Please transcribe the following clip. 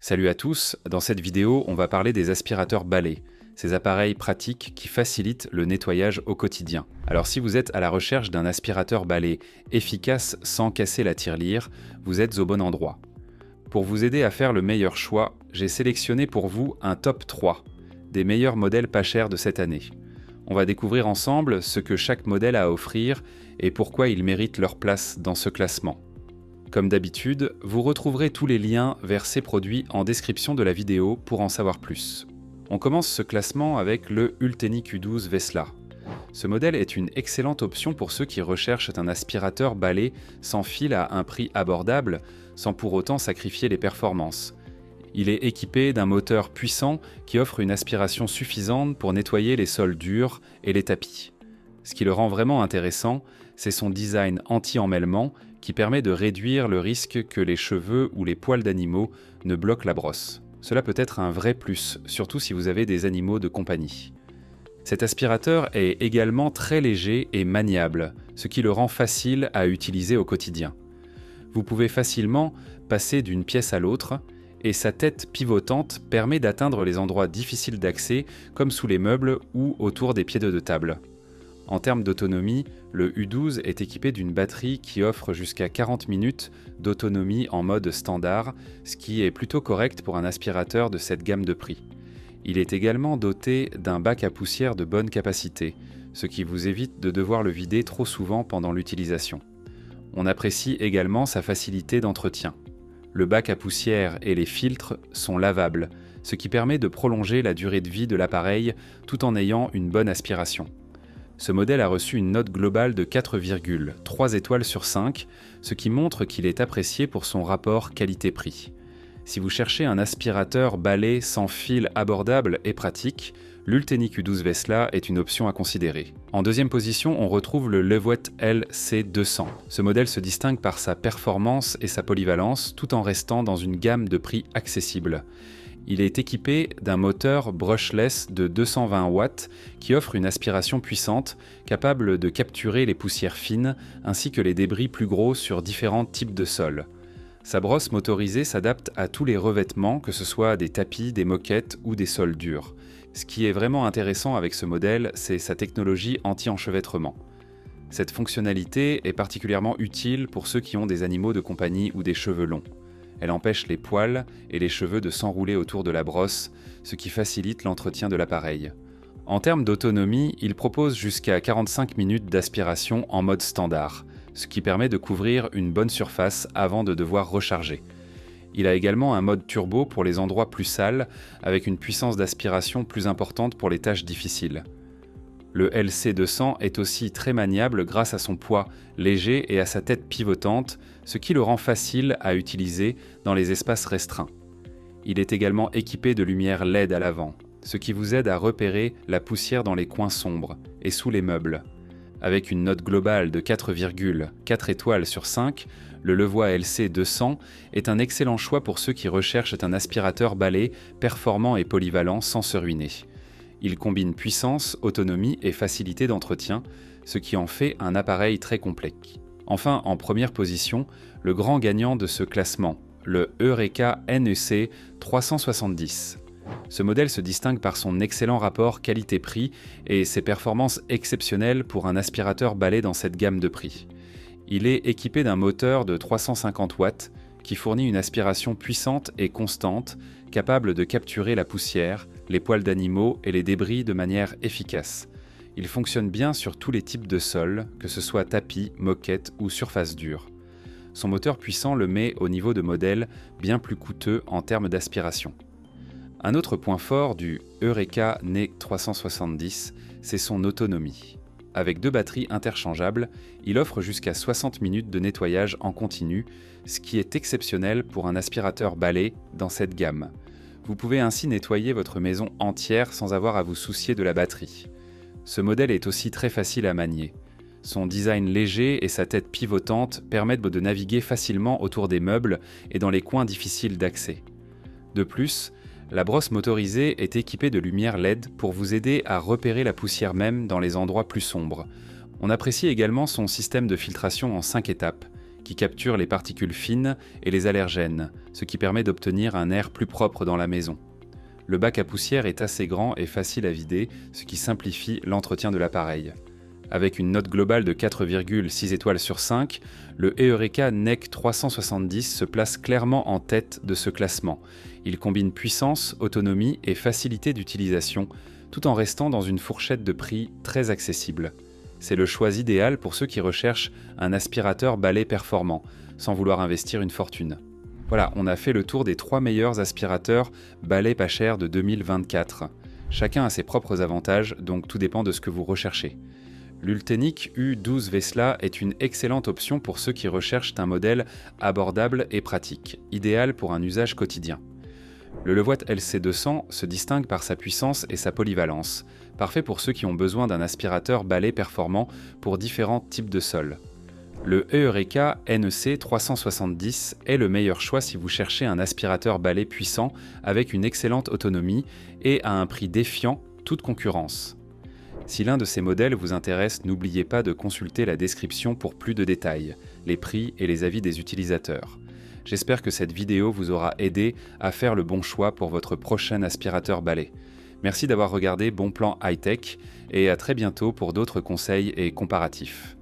Salut à tous, dans cette vidéo, on va parler des aspirateurs balais, ces appareils pratiques qui facilitent le nettoyage au quotidien. Alors si vous êtes à la recherche d'un aspirateur balai efficace sans casser la tirelire, vous êtes au bon endroit. Pour vous aider à faire le meilleur choix, j'ai sélectionné pour vous un top 3 des meilleurs modèles pas chers de cette année. On va découvrir ensemble ce que chaque modèle a à offrir et pourquoi ils méritent leur place dans ce classement. Comme d'habitude, vous retrouverez tous les liens vers ces produits en description de la vidéo pour en savoir plus. On commence ce classement avec le Ulteni Q12 Vesla. Ce modèle est une excellente option pour ceux qui recherchent un aspirateur balai sans fil à un prix abordable, sans pour autant sacrifier les performances. Il est équipé d'un moteur puissant qui offre une aspiration suffisante pour nettoyer les sols durs et les tapis. Ce qui le rend vraiment intéressant, c'est son design anti-emmêlement qui permet de réduire le risque que les cheveux ou les poils d'animaux ne bloquent la brosse. Cela peut être un vrai plus, surtout si vous avez des animaux de compagnie. Cet aspirateur est également très léger et maniable, ce qui le rend facile à utiliser au quotidien. Vous pouvez facilement passer d'une pièce à l'autre, et sa tête pivotante permet d'atteindre les endroits difficiles d'accès, comme sous les meubles ou autour des pieds de table. En termes d'autonomie, le U12 est équipé d'une batterie qui offre jusqu'à 40 minutes d'autonomie en mode standard, ce qui est plutôt correct pour un aspirateur de cette gamme de prix. Il est également doté d'un bac à poussière de bonne capacité, ce qui vous évite de devoir le vider trop souvent pendant l'utilisation. On apprécie également sa facilité d'entretien. Le bac à poussière et les filtres sont lavables, ce qui permet de prolonger la durée de vie de l'appareil tout en ayant une bonne aspiration. Ce modèle a reçu une note globale de 4,3 étoiles sur 5, ce qui montre qu'il est apprécié pour son rapport qualité-prix. Si vous cherchez un aspirateur balai sans fil abordable et pratique, l'Ulteni Q12 Vesla est une option à considérer. En deuxième position, on retrouve le Levoit LC200. Ce modèle se distingue par sa performance et sa polyvalence, tout en restant dans une gamme de prix accessible. Il est équipé d'un moteur brushless de 220 watts qui offre une aspiration puissante, capable de capturer les poussières fines ainsi que les débris plus gros sur différents types de sols. Sa brosse motorisée s'adapte à tous les revêtements, que ce soit des tapis, des moquettes ou des sols durs. Ce qui est vraiment intéressant avec ce modèle, c'est sa technologie anti-enchevêtrement. Cette fonctionnalité est particulièrement utile pour ceux qui ont des animaux de compagnie ou des cheveux longs. Elle empêche les poils et les cheveux de s'enrouler autour de la brosse, ce qui facilite l'entretien de l'appareil. En termes d'autonomie, il propose jusqu'à 45 minutes d'aspiration en mode standard, ce qui permet de couvrir une bonne surface avant de devoir recharger. Il a également un mode turbo pour les endroits plus sales, avec une puissance d'aspiration plus importante pour les tâches difficiles. Le LC200 est aussi très maniable grâce à son poids léger et à sa tête pivotante, ce qui le rend facile à utiliser dans les espaces restreints. Il est également équipé de lumière LED à l'avant, ce qui vous aide à repérer la poussière dans les coins sombres et sous les meubles. Avec une note globale de 4,4 étoiles sur 5, le Levoit LC200 est un excellent choix pour ceux qui recherchent un aspirateur balai performant et polyvalent sans se ruiner. Il combine puissance, autonomie et facilité d'entretien, ce qui en fait un appareil très complet. Enfin, en première position, le grand gagnant de ce classement, le Eureka NEC 370. Ce modèle se distingue par son excellent rapport qualité-prix et ses performances exceptionnelles pour un aspirateur balai dans cette gamme de prix. Il est équipé d'un moteur de 350 watts qui fournit une aspiration puissante et constante, capable de capturer la poussière, les poils d'animaux et les débris de manière efficace. Il fonctionne bien sur tous les types de sols, que ce soit tapis, moquette ou surface dure. Son moteur puissant le met au niveau de modèles bien plus coûteux en termes d'aspiration. Un autre point fort du Eureka NEC 370, c'est son autonomie. Avec 2 batteries interchangeables, il offre jusqu'à 60 minutes de nettoyage en continu, ce qui est exceptionnel pour un aspirateur balai dans cette gamme. Vous pouvez ainsi nettoyer votre maison entière sans avoir à vous soucier de la batterie. Ce modèle est aussi très facile à manier. Son design léger et sa tête pivotante permettent de naviguer facilement autour des meubles et dans les coins difficiles d'accès. De plus, la brosse motorisée est équipée de lumière LED pour vous aider à repérer la poussière même dans les endroits plus sombres. On apprécie également son système de filtration en 5 étapes, qui capture les particules fines et les allergènes, ce qui permet d'obtenir un air plus propre dans la maison. Le bac à poussière est assez grand et facile à vider, ce qui simplifie l'entretien de l'appareil. Avec une note globale de 4,6 étoiles sur 5, le Eureka NEC 370 se place clairement en tête de ce classement. Il combine puissance, autonomie et facilité d'utilisation, tout en restant dans une fourchette de prix très accessible. C'est le choix idéal pour ceux qui recherchent un aspirateur balai performant, sans vouloir investir une fortune. Voilà, on a fait le tour des 3 meilleurs aspirateurs balai pas cher de 2024. Chacun a ses propres avantages, donc tout dépend de ce que vous recherchez. L'Ultenic U12 Vesla est une excellente option pour ceux qui recherchent un modèle abordable et pratique, idéal pour un usage quotidien. Le Levoit LC200 se distingue par sa puissance et sa polyvalence, parfait pour ceux qui ont besoin d'un aspirateur balai performant pour différents types de sols. Le Eureka NEC 370 est le meilleur choix si vous cherchez un aspirateur balai puissant avec une excellente autonomie et à un prix défiant toute concurrence. Si l'un de ces modèles vous intéresse, n'oubliez pas de consulter la description pour plus de détails, les prix et les avis des utilisateurs. J'espère que cette vidéo vous aura aidé à faire le bon choix pour votre prochain aspirateur balai. Merci d'avoir regardé Bon Plan High Tech et à très bientôt pour d'autres conseils et comparatifs.